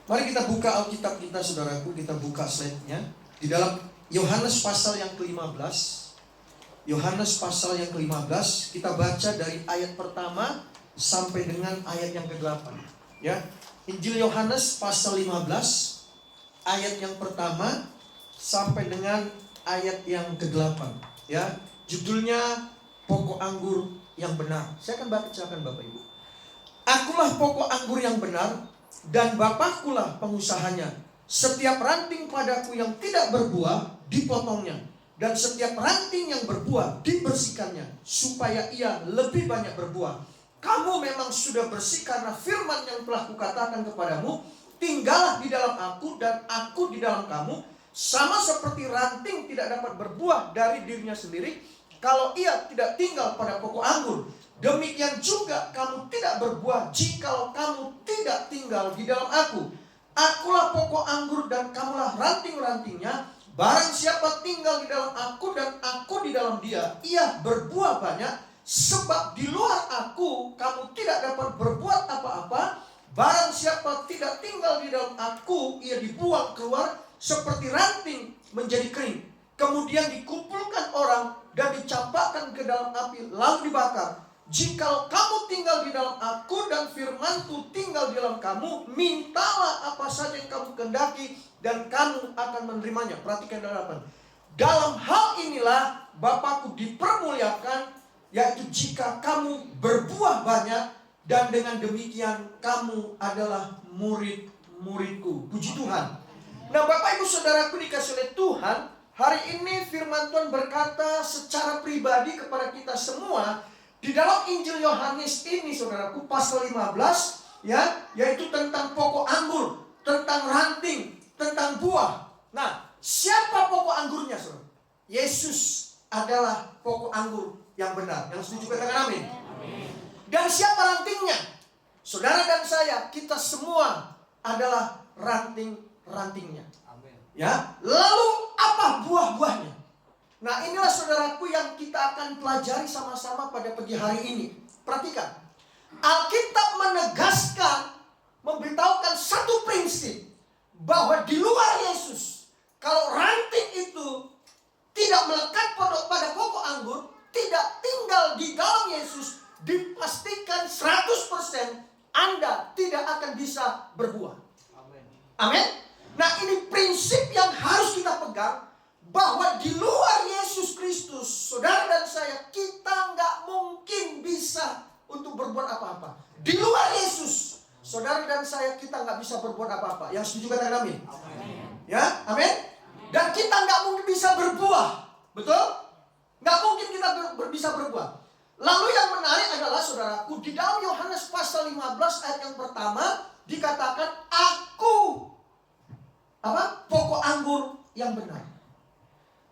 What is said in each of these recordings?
Mari kita buka Alkitab kita, saudaraku. Kita buka slide-nya di dalam Yohanes pasal yang ke-15. Yohanes pasal yang ke-15, kita baca dari ayat pertama sampai dengan ayat yang ke-8. Ya, Injil Yohanes pasal 15 ayat yang pertama sampai dengan ayat yang ke-8. Ya, judulnya pokok anggur yang benar. Saya akan bacakan Bapak Ibu. Akulah pokok anggur yang benar, dan Bapakkulah pengusahanya. Setiap ranting padaku yang tidak berbuah, dipotongnya. Dan setiap ranting yang berbuah, dibersihkannya, supaya ia lebih banyak berbuah. Kamu memang sudah bersih karena firman yang telah kukatakan kepadamu. Tinggallah di dalam aku dan aku di dalam kamu. Sama seperti ranting tidak dapat berbuah dari dirinya sendiri kalau ia tidak tinggal pada pokok anggur. Demikian juga kamu tidak berbuah jikalau kamu tidak tinggal di dalam aku. Akulah pokok anggur dan kamulah ranting-rantingnya. Barang siapa tinggal di dalam aku dan aku di dalam dia, ia berbuah banyak. Sebab di luar aku kamu tidak dapat berbuat apa-apa. Barang siapa tidak tinggal di dalam aku, ia dibuang keluar seperti ranting menjadi kering. Kemudian dikumpulkan orang dan dicampakkan ke dalam api lalu dibakar. Jikalau kamu tinggal di dalam aku dan firmanku tinggal di dalam kamu, mintalah apa saja yang kamu kehendaki dan kamu akan menerimanya. Perhatikan dalaman. Dalam hal inilah Bapakku dipermuliakan, yaitu jika kamu berbuah banyak, dan dengan demikian kamu adalah murid-muridku. Puji Tuhan. Nah, Bapak Ibu Saudaraku dikasih oleh Tuhan, hari ini firman Tuhan berkata secara pribadi kepada kita semua. Di dalam Injil Yohanes ini, saudaraku, pasal 15, ya, yaitu tentang pokok anggur, tentang ranting, tentang buah. Nah, siapa pokok anggurnya, saudara? Yesus adalah pokok anggur yang benar. Yang setuju katakan amin. Dan siapa rantingnya? Saudara dan saya, kita semua adalah ranting-rantingnya. Ya, lalu apa buah-buahnya? Nah, inilah saudaraku yang kita akan pelajari sama-sama pada pagi hari ini. Perhatikan. Alkitab menegaskan, memberitahukan satu prinsip. Bahwa di luar Yesus, kalau ranting itu tidak melekat pada pokok anggur, tidak tinggal di dalam Yesus, dipastikan 100% Anda tidak akan bisa berbuah. Amin. Nah, ini prinsip yang harus kita pegang. Bahwa di luar Yesus Kristus, saudara dan saya, kita nggak mungkin bisa untuk berbuat apa-apa. Di luar Yesus, saudara dan saya, kita nggak bisa berbuat apa-apa. Yang setuju katakan amin. Ya, amin. Dan kita nggak mungkin bisa berbuah, betul? Nggak mungkin kita bisa berbuah. Lalu yang menarik adalah, saudaraku, di dalam Yohanes pasal 15 ayat yang pertama dikatakan, aku pokok anggur yang benar.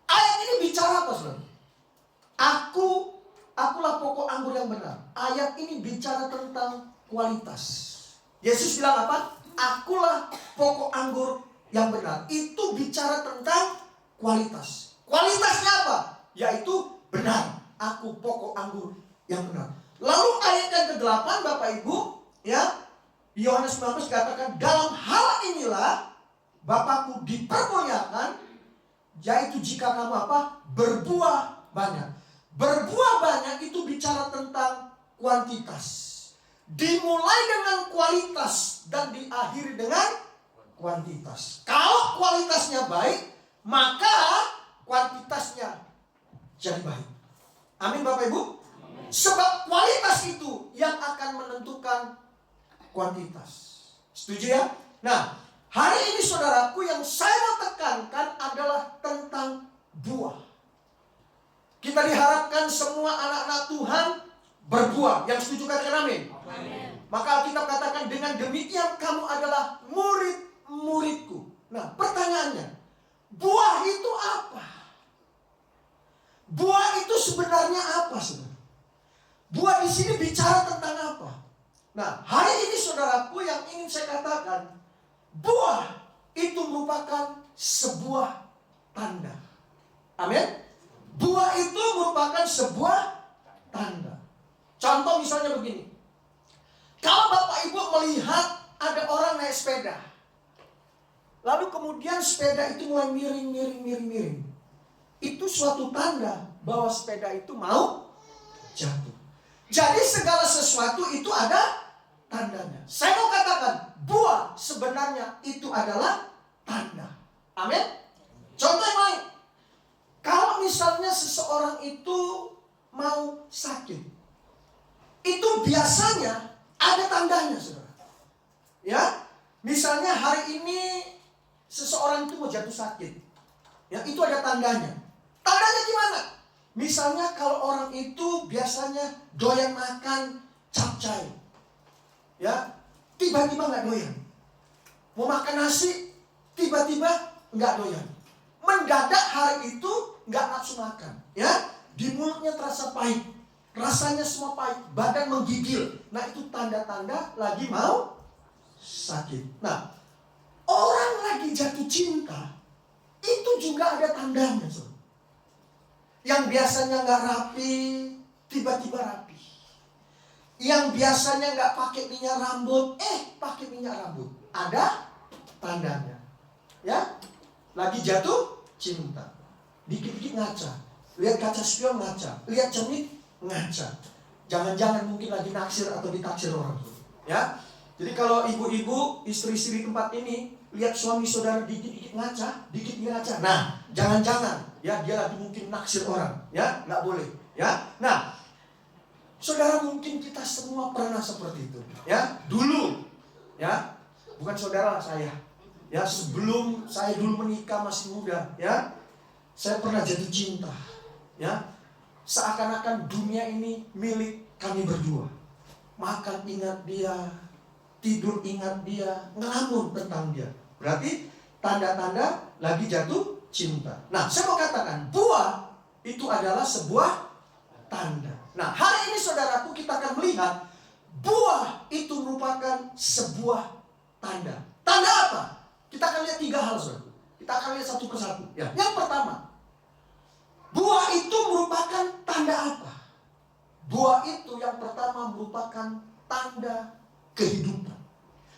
Ayat ini bicara apa, saudara? Akulah pokok anggur yang benar. Ayat ini bicara tentang kualitas. Yesus bilang apa? Akulah pokok anggur yang benar. Itu bicara tentang kualitas. Kualitasnya apa? Yaitu benar. Aku pokok anggur yang benar. Lalu ayat yang ke-8, Bapak Ibu, ya, Yohanes 19 katakan, dalam hal inilah Bapakku dipermuliakan, yaitu jika kamu berbuah banyak. Berbuah banyak itu bicara tentang kuantitas. Dimulai dengan kualitas dan diakhiri dengan kuantitas. Kalau kualitasnya baik, maka kuantitasnya jadi baik. Amin Bapak Ibu. Sebab kualitas itu yang akan menentukan kuantitas. Setuju ya? Nah, hari ini saudaraku, yang saya mau tekankan adalah tentang buah. Kita diharapkan semua anak-anak Tuhan berbuah. Yang setuju katakan amin. Maka kita katakan, dengan demikian kamu adalah murid-muridku. Nah, pertanyaannya, buah itu apa? Buah itu sebenarnya apa, saudara? Buah di sini bicara tentang apa? Nah, hari ini saudaraku, yang ingin saya katakan, buah itu merupakan sebuah tanda. Amin. Buah itu merupakan sebuah tanda. Contoh misalnya begini. Kalau Bapak Ibu melihat ada orang naik sepeda, lalu kemudian sepeda itu mulai miring. Itu suatu tanda bahwa sepeda itu mau jatuh. Jadi segala sesuatu itu ada tandanya. Saya mau katakan, buah sebenarnya itu adalah tanda. Amin. Contoh yang lain. Kalau misalnya seseorang itu mau sakit, itu biasanya ada tandanya, saudara. Ya, misalnya hari ini seseorang itu mau jatuh sakit, ya itu ada tandanya. Tandanya gimana? Misalnya kalau orang itu biasanya doyan makan capcay, ya tiba-tiba nggak doyan. Mau makan nasi, tiba-tiba nggak doyan. Mendadak hari itu nggak nafsu makan, ya di mulutnya terasa pahit. Rasanya semua pahit, badan menggigil. Nah itu tanda-tanda lagi mau sakit. Nah, orang lagi jatuh cinta, itu juga ada tandanya. Yang biasanya nggak rapi, tiba-tiba rapi. Yang biasanya nggak pakai minyak rambut, pakai minyak rambut. Ada tandanya. Ya, lagi jatuh cinta. Dikit-dikit ngaca. Lihat kaca spion ngaca. Lihat cermin ngaca. Jangan-jangan mungkin lagi naksir atau ditaksir orang. Ya. Jadi kalau ibu-ibu, istri-istri di tempat ini lihat suami saudara dikit-dikit ngaca, dikit ngaca. Nah, jangan-jangan ya dia lagi mungkin naksir orang, ya, nggak boleh, ya. Nah, saudara mungkin kita semua pernah seperti itu, ya. Dulu, ya, bukan saudara saya, ya. Sebelum saya dulu menikah masih muda, ya, saya pernah jatuh cinta, ya. Seakan-akan dunia ini milik kami berdua. Makan ingat dia, tidur ingat dia, ngelamun tentang dia. Berarti tanda-tanda lagi jatuh cinta. Nah, saya mau katakan, buah itu adalah sebuah tanda. Nah, hari ini saudaraku kita akan melihat buah itu merupakan sebuah tanda. Tanda apa? Kita akan lihat 3 hal, saudara. Kita akan lihat satu persatu. Ya. Yang pertama, buah itu merupakan tanda apa? Buah itu yang pertama merupakan tanda kehidupan.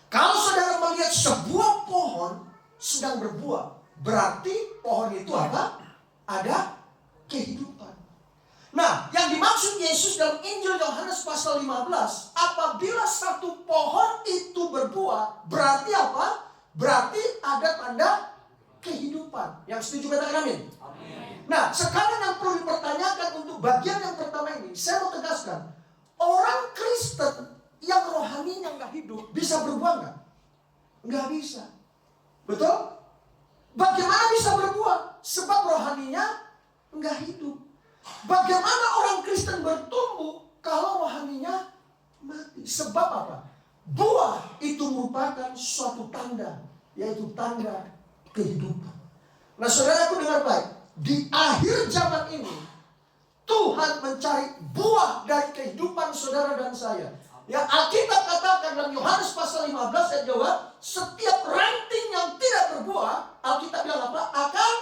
Kalau saudara melihat sebuah pohon sedang berbuah, berarti pohon itu apa? Ada kehidupan. Nah, yang dimaksud Yesus dalam Injil Yohanes pasal 15, apabila satu pohon itu berbuah, berarti apa? Berarti ada tanda kehidupan. Yang setuju katakan amin. Nah, sekarang yang perlu dipertanyakan untuk bagian yang pertama ini, saya mau tegaskan, orang Kristen yang rohaninya nggak hidup bisa berbuah nggak? Nggak bisa. Betul? Bagaimana bisa berbuah? Sebab rohaninya nggak hidup. Bagaimana orang Kristen bertumbuh kalau rohaninya mati? Sebab apa? Buah itu merupakan suatu tanda, yaitu tanda kehidupan. Nah, saudaraku dengar baik. Di akhir zaman ini, Tuhan mencari buah dari kehidupan saudara dan saya. Ya, Alkitab katakan dalam Yohanes pasal 15 ayat 2, setiap ranting yang tidak berbuah, Alkitab bilang apa? Akan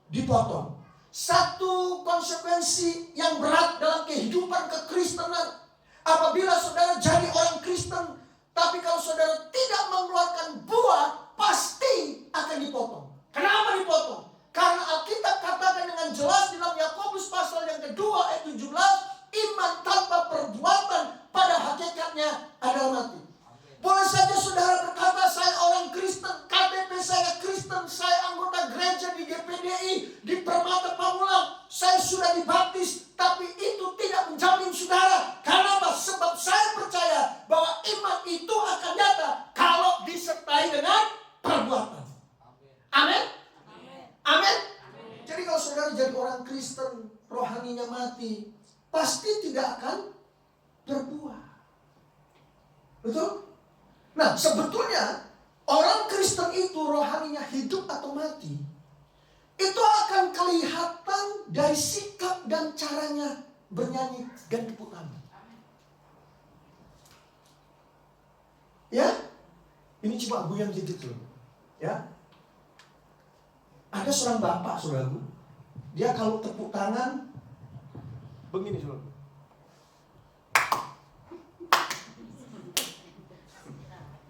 dipotong. Satu konsekuensi yang berat dalam kehidupan kekristenan. Apabila saudara jadi orang Kristen, tapi kalau saudara tidak mengeluarkan buah, pasti akan dipotong. Kenapa dipotong? Karena Alkitab katakan dengan jelas di dalam Yakobus pasal yang kedua ayat 17, iman tanpa perbuatan pada hakikatnya adalah mati. Boleh saja saudara berkata, saya orang Kristen, KTP saya Kristen, saya anggota gereja di GPDI, di Permata Pamulang, saya sudah dibaptis, tapi itu tidak menjamin saudara. Kenapa? Sebab saya percaya bahwa iman itu akan nyata kalau disertai dengan perbuatan. Amin. Amin. Jadi kalau saudara jadi orang Kristen, rohaninya mati, pasti tidak akan berbuah. Betul? Nah, sebetulnya orang Kristen itu rohaninya hidup atau mati, itu akan kelihatan dari sikap dan caranya bernyanyi dan tepuk tangan. Ya, ini cuma gue yang gitu loh. Ya, ada seorang bapak, saudaraku, dia kalau tepuk tangan begini, saudara.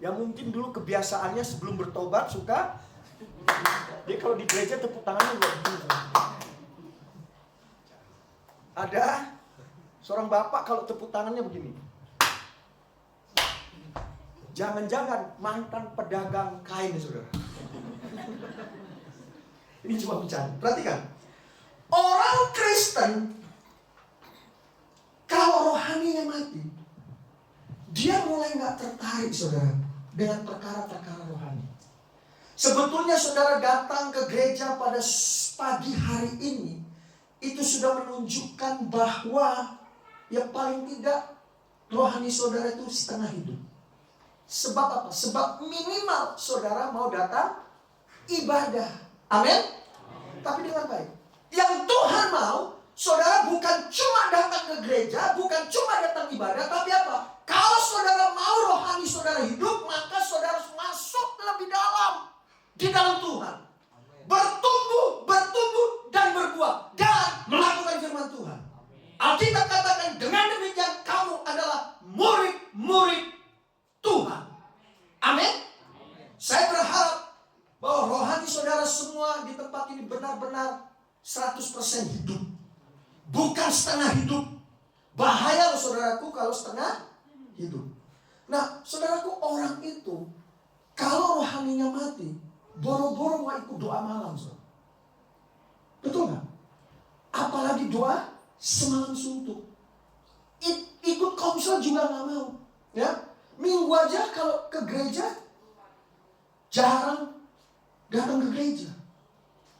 Yang mungkin dulu kebiasaannya sebelum bertobat suka Dia kalau di gereja tepuk tangannya buat begini. Ada seorang bapak kalau tepuk tangannya begini. Jangan-jangan mantan pedagang kain, saudara. Ini cuma bicara. Perhatikan. Orang Kristen kalau rohaninya mati, dia mulai gak tertarik, saudara, dengan perkara-perkara rohani. Sebetulnya saudara datang ke gereja pada pagi hari ini, itu sudah menunjukkan bahwa ya paling tidak rohani saudara itu setengah hidup. Sebab apa? Sebab minimal saudara mau datang ibadah. Amin? Tapi dengan baik. Yang Tuhan mau, saudara bukan cuma datang ke gereja, bukan cuma datang ibadah, tapi apa? Kalau saudara mau rohani saudara hidup, maka saudara harus masuk lebih dalam di dalam Tuhan. Bertumbuh dan berbuah dan melakukan firman Tuhan. Alkitab katakan dengan demikian kamu adalah murid-murid Tuhan. Amin. Saya berharap bahwa rohani saudara semua di tempat ini benar-benar 100% hidup, bukan setengah hidup. Bahaya loh saudaraku kalau setengah hidup. Nah saudaraku, orang itu kalau rohaninya mati, boro-boro mau ikut doa malam, saudara. Betul nggak? Apalagi doa semalam suntuk. Ikut komsel juga nggak mau. Ya, minggu aja kalau ke gereja jarang datang ke gereja.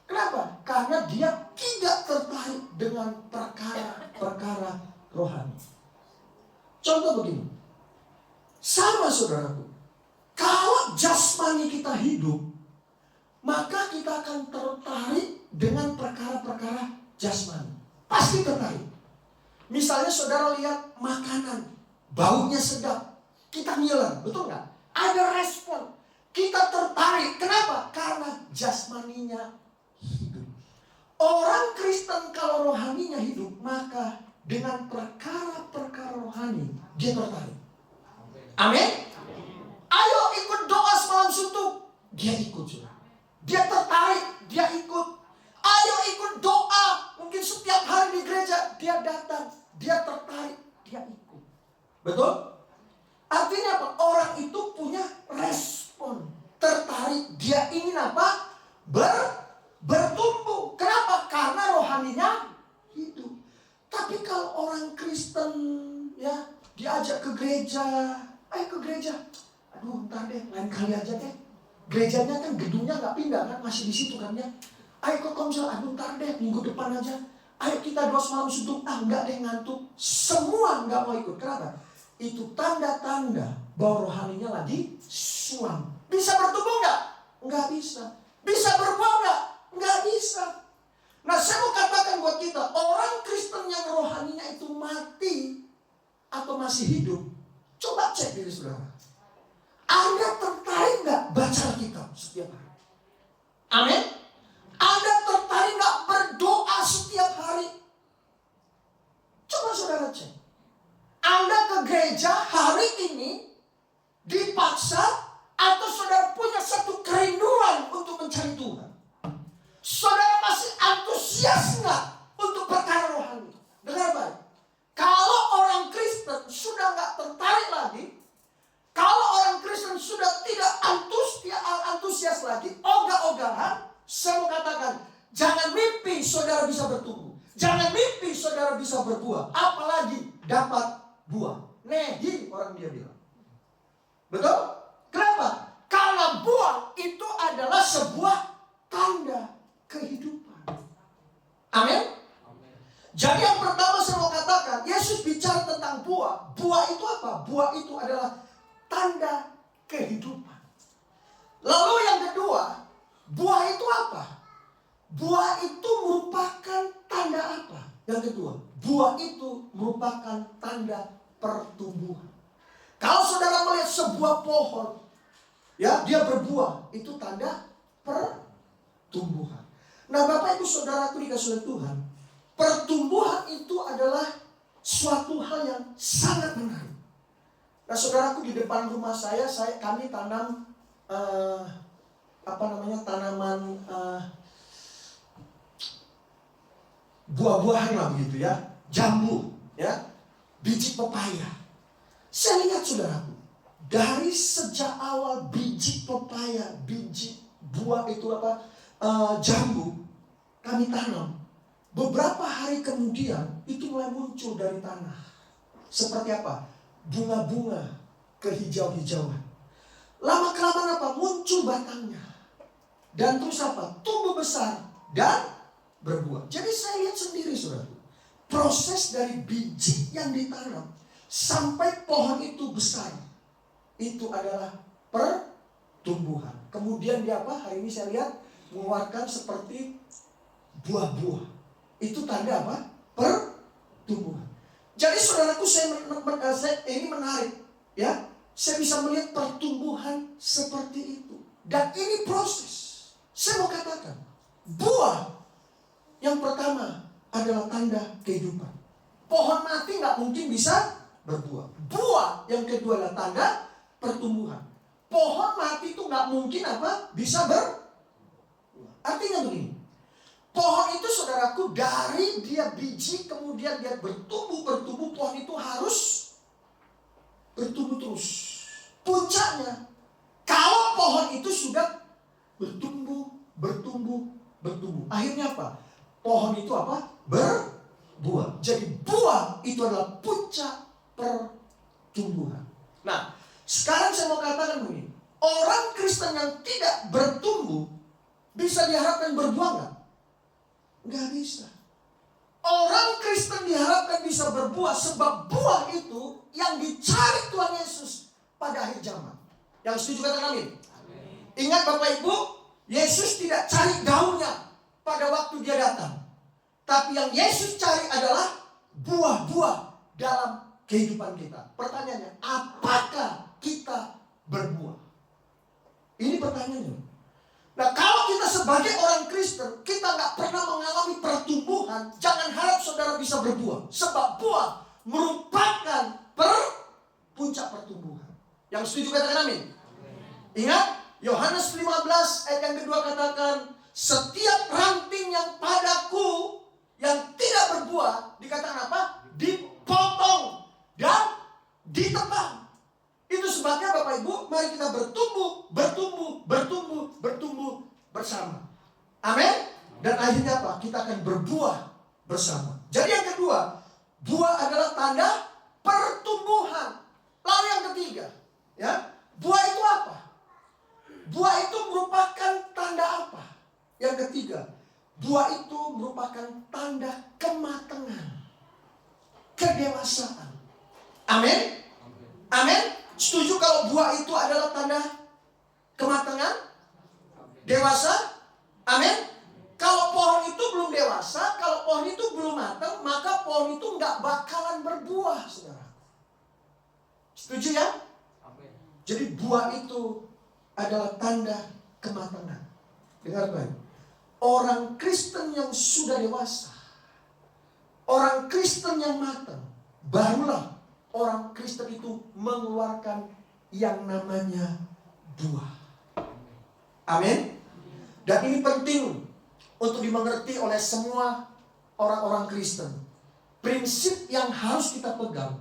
Kenapa? Karena dia tidak tertarik dengan perkara-perkara rohani. Contoh begini, sama saudaraku, kalau jasmani kita hidup, maka kita akan tertarik dengan perkara-perkara jasmani. Pasti tertarik. Misalnya saudara lihat makanan, baunya sedap, kita ngiler, betul nggak? Ada respon, kita tertarik. Kenapa? Karena jasmaninya hidup. Orang Kristen kalau rohaninya hidup, maka dengan perkara-perkara rohani dia tertarik. Amin. Ayo ikut doa semalam suntuk, dia ikut juga. Dia tertarik, dia ikut. Ayo ikut doa, mungkin setiap hari di gereja dia datang, dia tertarik, dia ikut. Betul? Artinya apa? Orang itu punya respon, tertarik, dia ingin apa? Bertumbuh. Kenapa? Karena rohaninya hidup. Tapi kalau orang Kristen ya diajak ke gereja, ayo ke gereja. Aduh, ntar deh, lain kali aja deh. Gerejanya kan gedungnya nggak pindah kan, masih di situ kan ya. Ayo ke komsel, aduh ntar deh, minggu depan aja. Ayo kita doa semalam suntuk, enggak deh ngantuk. Semua nggak mau ikut. Kenapa? Itu tanda-tanda bahwa rohaninya lagi suam. Bisa bertumbuh nggak? Nggak bisa. Bisa berbuah nggak? Nggak bisa. Nah saya mau katakan buat kita, orang Kristen yang rohaninya itu mati atau masih hidup, coba cek diri saudara. Anda tertarik nggak baca Alkitab setiap hari? Amin. Anda tertarik nggak berdoa setiap hari? Coba saudara cek. Anda ke gereja hari ini dipaksa atau saudara punya satu kerinduan untuk mencari Tuhan? Saudara masih antusias nggak untuk perkara rohani? Dengar baik. Kalau orang Kristen sudah nggak tertarik lagi, kalau orang Kristen sudah tidak antusias lagi, ogah-ogahan, saya mau katakan, jangan mimpi saudara bisa bertumbuh. Jangan mimpi saudara bisa berbuah. Apalagi dapat buah. Nehi orang dia bilang. Betul? Kenapa? Karena buah itu adalah sebuah tanda kehidupan. Amin? Jadi yang pertama saya mau katakan, Yesus bicara tentang buah. Buah itu apa? Buah itu adalah tanda kehidupan. Lalu yang kedua, buah itu apa? Buah itu merupakan tanda apa? Yang kedua, buah itu merupakan tanda pertumbuhan. Kalau saudara melihat sebuah pohon, ya dia berbuah, itu tanda pertumbuhan. Nah Bapak Ibu Saudaraku dikasih oleh Tuhan, pertumbuhan itu adalah suatu hal yang sangat menarik. Nah saudaraku, di depan rumah kami tanam tanaman buah-buahan lah begitu ya, jambu, ya, biji pepaya. Saya lihat saudaraku, dari sejak awal biji pepaya, biji buah itu jambu kami tanam. Beberapa hari kemudian itu mulai muncul dari tanah. Seperti apa? Bunga-bunga kehijau-hijauan. Lama-kelamaan muncul batangnya. Dan terus tumbuh besar dan berbuah. Jadi saya lihat sendiri saudara, proses dari biji yang ditanam sampai pohon itu besar, itu adalah pertumbuhan. Kemudian dia hari ini saya lihat mengeluarkan seperti buah-buah. Itu tanda pertumbuhan. Jadi saudaraku, ini menarik ya. Saya bisa melihat pertumbuhan seperti itu. Dan ini proses. Saya mau katakan, buah yang pertama adalah tanda kehidupan. Pohon mati nggak mungkin bisa berbuah. Buah yang kedua adalah tanda pertumbuhan. Pohon mati itu nggak mungkin bisa berbuah. Artinya begini, pohon itu saudaraku, dari dia biji kemudian dia bertumbuh, pohon itu harus bertumbuh terus. Puncaknya, kalau pohon itu sudah bertumbuh, akhirnya pohon itu berbuah. Jadi buah itu adalah puncak pertumbuhan. Nah, sekarang saya mau katakan begini, orang Kristen yang tidak bertumbuh bisa diharapkan berbuah nggak? Nggak bisa. Orang Kristen diharapkan bisa berbuah, sebab buah itu yang dicari Tuhan Yesus pada akhir zaman. Yang setuju katakan amin. Ingat Bapak Ibu, Yesus tidak cari daunnya pada waktu dia datang. Tapi yang Yesus cari adalah buah-buah dalam kehidupan kita. Pertanyaannya, apakah kita berbuah? Ini pertanyaannya. Nah, kalau kita sebagai orang Kristen, kita nggak pernah mengalami pertumbuhan, jangan harap saudara bisa berbuah. Sebab buah merupakan puncak pertumbuhan. Yang setuju katakan amin. Ingat, Yohanes 15 ayat yang kedua katakan, setiap ranting yang padaku yang tidak berbuah, dikatakan dipotong dan ditebang. Itu sebabnya Bapak Ibu, mari kita bertumbuh bersama. Amin. Dan akhirnya kita akan berbuah bersama. Jadi yang kedua, buah adalah tanda pertumbuhan. Lalu yang ketiga, ya, buah itu apa? Buah itu merupakan tanda apa? Yang ketiga, buah itu merupakan tanda kematangan, kedewasaan. Amin. Amin. Setuju kalau buah itu adalah tanda kematangan, dewasa? Amin. Kalau pohon itu belum dewasa, kalau pohon itu belum matang, maka pohon itu nggak bakalan berbuah, saudara. Setuju ya? Amin. Jadi buah itu adalah tanda kematangan. Dengar baik. Orang Kristen yang sudah dewasa, orang Kristen yang matang, barulah orang Kristen itu mengeluarkan yang namanya buah. Amin. Dan ini penting untuk dimengerti oleh semua orang-orang Kristen. Prinsip yang harus kita pegang,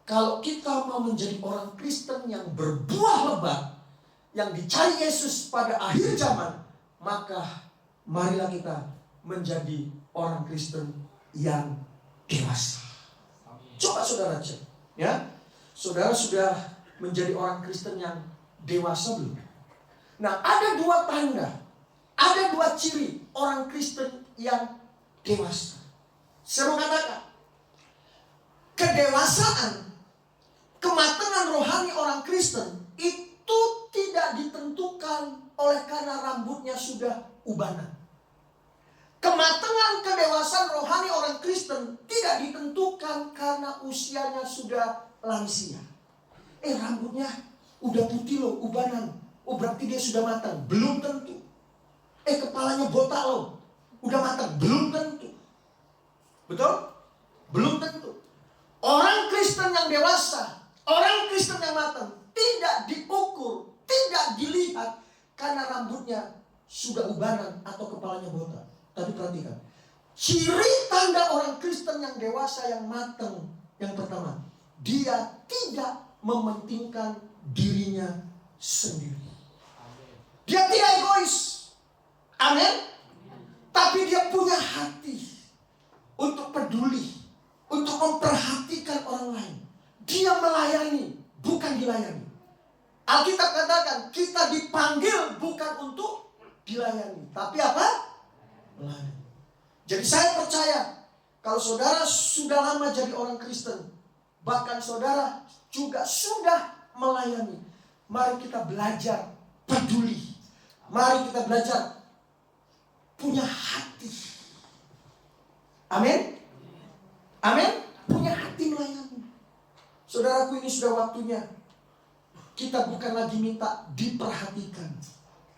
kalau kita mau menjadi orang Kristen yang berbuah lebat, yang dicari Yesus pada akhir zaman, maka marilah kita menjadi orang Kristen yang dewasa. Coba saudara cek, ya, saudara sudah menjadi orang Kristen yang dewasa belum? Nah, ada dua tanda, ada dua ciri orang Kristen yang dewasa. Saya mau katakan, kedewasaan, kematangan rohani orang Kristen itu tidak ditentukan oleh karena rambutnya sudah ubanan. Kematangan kedewasaan rohani orang Kristen tidak ditentukan karena usianya sudah lansia. Rambutnya udah putih loh, ubanan. Oh, berarti dia sudah matang. Belum tentu. Kepalanya botak loh, udah matang. Belum tentu. Betul? Belum tentu. Orang Kristen yang dewasa, orang Kristen yang matang, tidak diukur, tidak dilihat karena rambutnya sudah ubanan atau kepalanya botak. Tapi perhatikan, Ciri tanda orang Kristen yang dewasa, yang matang, yang pertama, dia tidak mementingkan dirinya sendiri. Dia tidak egois. Amin. Tapi dia punya hati untuk peduli, untuk memperhatikan orang lain. Dia melayani, bukan dilayani. Alkitab katakan kita dipanggil bukan untuk dilayani, tapi apa? Melayani. Jadi saya percaya kalau saudara sudah lama jadi orang Kristen, bahkan saudara juga sudah melayani, mari kita belajar peduli. Mari kita belajar punya hati. Amin. Amin. Punya hati melayani. Saudaraku, ini sudah waktunya kita bukan lagi minta diperhatikan,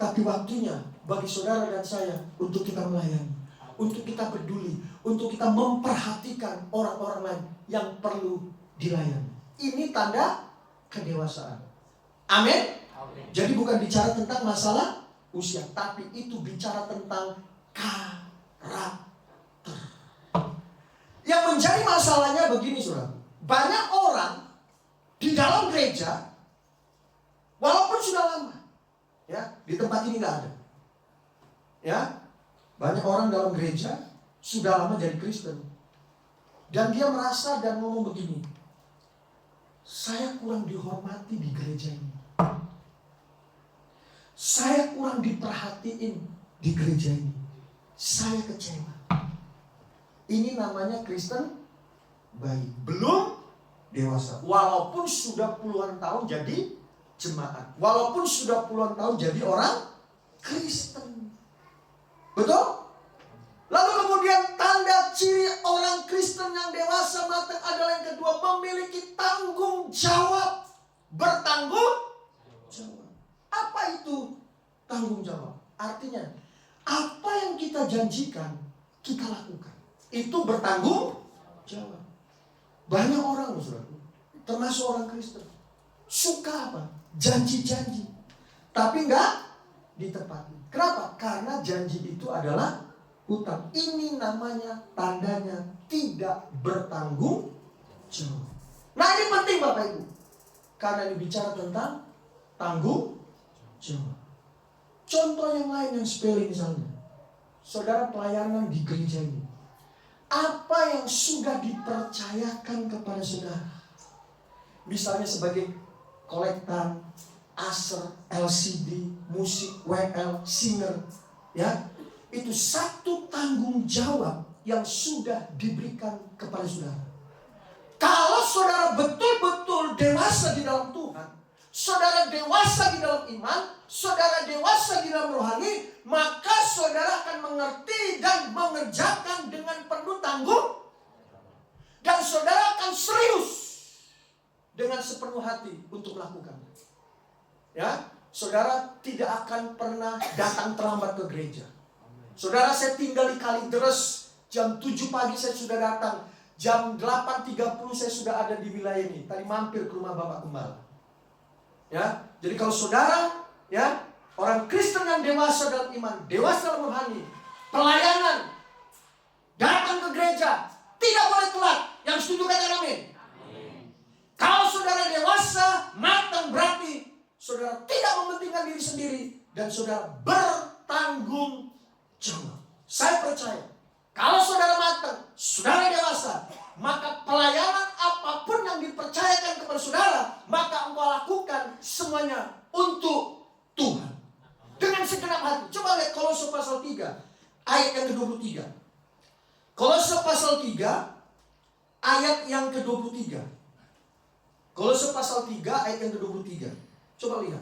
tapi waktunya bagi saudara dan saya untuk kita melayani, untuk kita peduli, untuk kita memperhatikan orang-orang lain yang perlu dilayani. Ini tanda kedewasaan. Amin. Jadi bukan bicara tentang masalah usia, tapi itu bicara tentang karakter. Yang menjadi masalahnya begini, saudara. Banyak orang di dalam gereja, walaupun sudah lama, ya, di tempat ini nggak ada, ya, banyak orang dalam gereja sudah lama jadi Kristen, dan dia merasa dan ngomong begini, saya kurang dihormati di gereja ini, saya kurang diperhatiin di gereja ini, saya kecewa. Ini namanya Kristen bayi, belum dewasa. Walaupun sudah puluhan tahun jadi jemaat, walaupun sudah puluhan tahun jadi orang Kristen. Betul? Lalu kemudian tanda ciri orang Kristen yang dewasa matang adalah yang kedua, memiliki tanggung jawab. Bertanggung jawab. Apa itu tanggung jawab? Artinya, apa yang kita janjikan, kita lakukan. Itu bertanggung jawab. Banyak orang, saudara, termasuk orang Kristen, suka apa? Janji-janji, tapi enggak ditepati. Kenapa? Karena janji itu adalah hutang. Ini namanya tandanya tidak bertanggung jawab. Nah, ini penting Bapak Ibu, karena ini bicara tentang tanggung jawab. Contoh yang lain yang sepele, misalnya saudara pelayanan di gereja ini, apa yang sudah dipercayakan kepada saudara, misalnya sebagai kolektan, aser, LCD, musik, WL, singer, ya, itu satu tanggung jawab yang sudah diberikan kepada saudara. Kalau saudara betul-betul dewasa di dalam Tuhan, saudara dewasa di dalam iman, saudara dewasa di dalam rohani, maka saudara akan mengerti dan mengerjakan dengan penuh tanggung, dan saudara akan serius dengan sepenuh hati untuk melakukannya. Ya, saudara tidak akan pernah datang terlambat ke gereja. Saudara, saya tinggal di Kalideres, jam 7 pagi saya sudah datang, jam 8.30 saya sudah ada di wilayah ini. Tadi mampir ke rumah Bapak Gembala. Ya, jadi kalau saudara, ya, orang Kristen yang dewasa dalam iman, dewasa dalam rohani, pelayanan, datang ke gereja, tidak boleh telat. Yang setuju katakan amin. Kalau saudara dewasa, matang, berarti saudara tidak mementingkan diri sendiri dan saudara bertanggung jawab. Saya percaya, kalau saudara matang, saudara dewasa, maka pelayanan apapun yang dipercayakan kepada saudara, maka engkau lakukan semuanya untuk Tuhan dengan segenap hati. Coba lihat Kolose pasal 3 ayat yang ke-23. Kolose pasal 3 ayat yang ke-23. Kolose pasal 3 ayat yang ke-23. Coba lihat.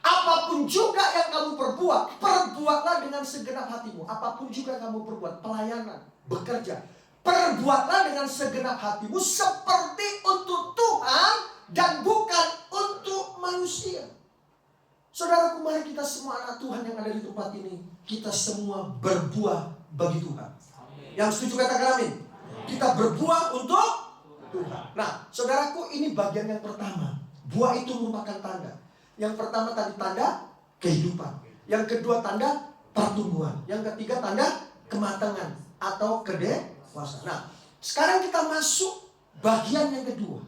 Apapun juga yang kamu perbuat, perbuatlah dengan segenap hatimu. Apapun juga yang kamu perbuat, pelayanan, bekerja, perbuatlah dengan segenap hatimu seperti untuk Tuhan dan bukan untuk manusia. Saudaraku, mari kita semua anak Tuhan yang ada di tempat ini, kita semua berbuah bagi Tuhan. Amin. Yang setuju katakan amin. Kita berbuah untuk Tuhan. Nah, saudaraku, ini bagian yang pertama. Buah itu merupakan tanda. Yang pertama tadi tanda kehidupan. Yang kedua tanda pertumbuhan. Yang ketiga tanda kematangan. atau kedewasaan. Nah, sekarang kita masuk bagian yang kedua.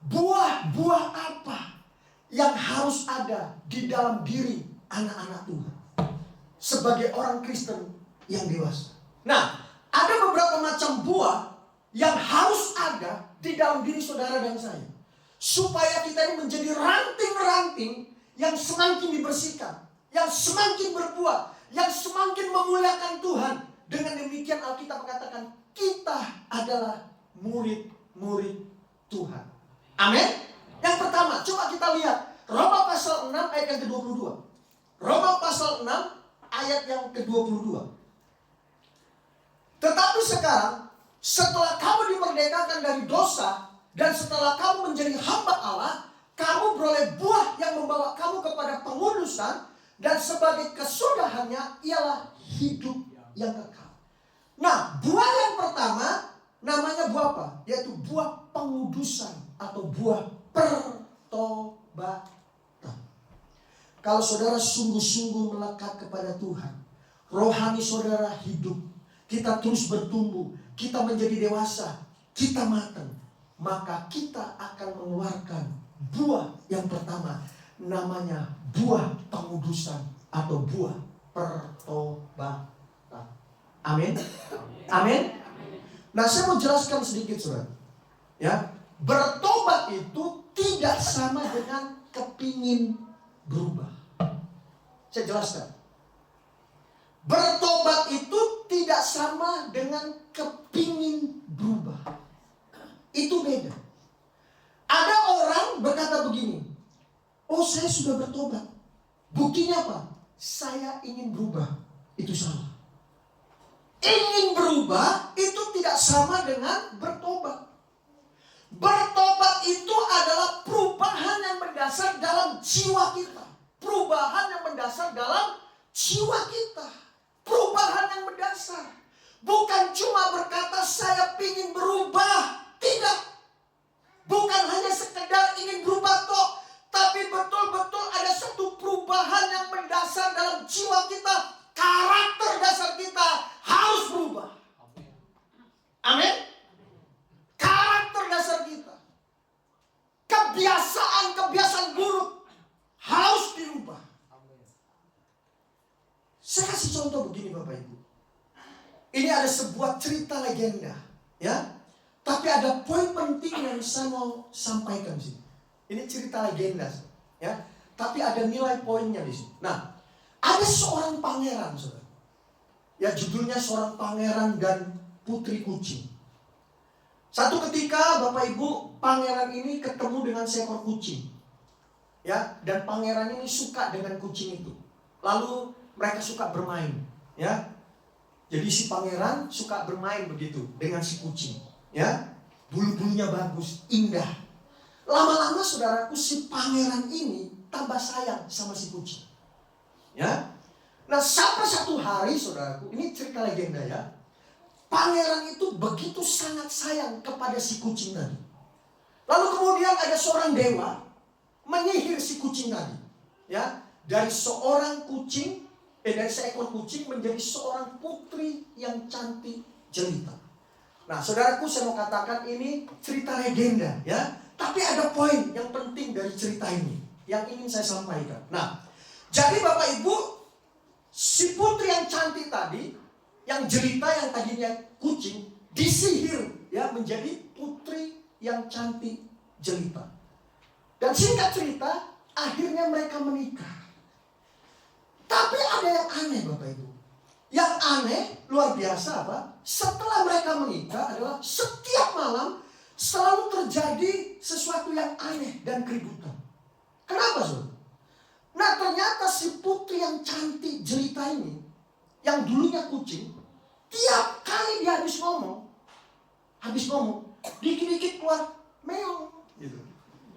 Buah-buah apa yang harus ada di dalam diri anak-anak Tuhan sebagai orang Kristen yang dewasa? Nah, ada beberapa macam buah yang harus ada di dalam diri saudara dan saya, supaya kita ini menjadi ranting-ranting yang semakin dibersihkan, yang semakin berbuah, yang semakin memuliakan Tuhan. Dengan demikian Alkitab mengatakan kita adalah murid-murid Tuhan. Amin. Yang pertama, coba kita lihat Roma pasal 6 ayat yang ke-22. Roma pasal 6 ayat yang ke-22. Tetapi sekarang, setelah kamu dimerdekakan dari dosa, dan setelah kamu menjadi hamba Allah, kamu beroleh buah yang membawa kamu kepada pengudusan, dan sebagai kesudahannya ialah hidup yang kekal. Nah, buah yang pertama namanya buah apa? Yaitu buah pengudusan atau buah pertobatan. Kalau saudara sungguh-sungguh melekat kepada Tuhan, rohani saudara hidup, kita terus bertumbuh, kita menjadi dewasa, kita matang, maka kita akan mengeluarkan buah yang pertama, namanya buah pengudusan atau buah pertobatan. Amin. Amin. Nah, saya mau jelaskan sedikit, saudara. Ya, bertobat itu tidak sama dengan kepingin berubah. Saya jelaskan. Bertobat itu tidak sama dengan kepingin berubah. Itu beda. Ada orang berkata begini, oh saya sudah bertobat. Buktinya apa? Saya ingin berubah. Itu salah. Ingin berubah itu tidak sama dengan bertobat. Bertobat itu adalah perubahan yang mendasar dalam jiwa kita. Perubahan yang mendasar dalam jiwa kita. Perubahan yang mendasar. Bukan cuma berkata saya ingin berubah. Tidak. Bukan hanya sekedar ingin berubah toh. Tapi betul-betul ada satu perubahan yang mendasar dalam jiwa kita. Karakter dasar kita harus berubah. Amin. Karakter dasar kita, kebiasaan buruk harus dirubah. Saya kasih contoh begini Bapak Ibu. Ini ada sebuah cerita legenda, ya. Tapi ada poin penting yang saya mau sampaikan di sini. Ini cerita legenda, ya. Tapi ada nilai poinnya di sini. Nah, ada seorang pangeran, saudara. Ya, judulnya seorang pangeran dan putri kucing. Satu ketika Bapak Ibu, pangeran ini ketemu dengan seekor kucing. Ya, dan pangeran ini suka dengan kucing itu. Lalu mereka suka bermain, ya. Jadi si pangeran suka bermain begitu dengan si kucing, ya. Bulu-bulunya bagus, indah. Lama-lama saudaraku, si pangeran ini tambah sayang sama si kucing. Ya. Nah, sampai satu hari saudaraku, ini cerita legenda ya. Pangeran itu begitu sangat sayang kepada si kucing tadi. Lalu kemudian ada seorang dewa menyihir si kucing tadi. Ya, dari seekor kucing menjadi seorang putri yang cantik jelita. Nah, saudaraku, saya mau katakan ini cerita legenda ya. Tapi ada poin yang penting dari cerita ini yang ingin saya sampaikan. Nah, jadi Bapak Ibu, si putri yang cantik tadi, yang jelita, yang tadinya kucing, disihir ya menjadi putri yang cantik jelita. Dan singkat cerita, akhirnya mereka menikah. Tapi ada yang aneh Bapak Ibu. Yang aneh luar biasa apa? Setelah mereka menikah adalah setiap malam selalu terjadi sesuatu yang aneh dan keributan. Kenapa saudara? Nah, ternyata si putri yang cantik jelita ini, yang dulunya kucing, tiap kali dia habis ngomong, dikit-dikit keluar meong gitu.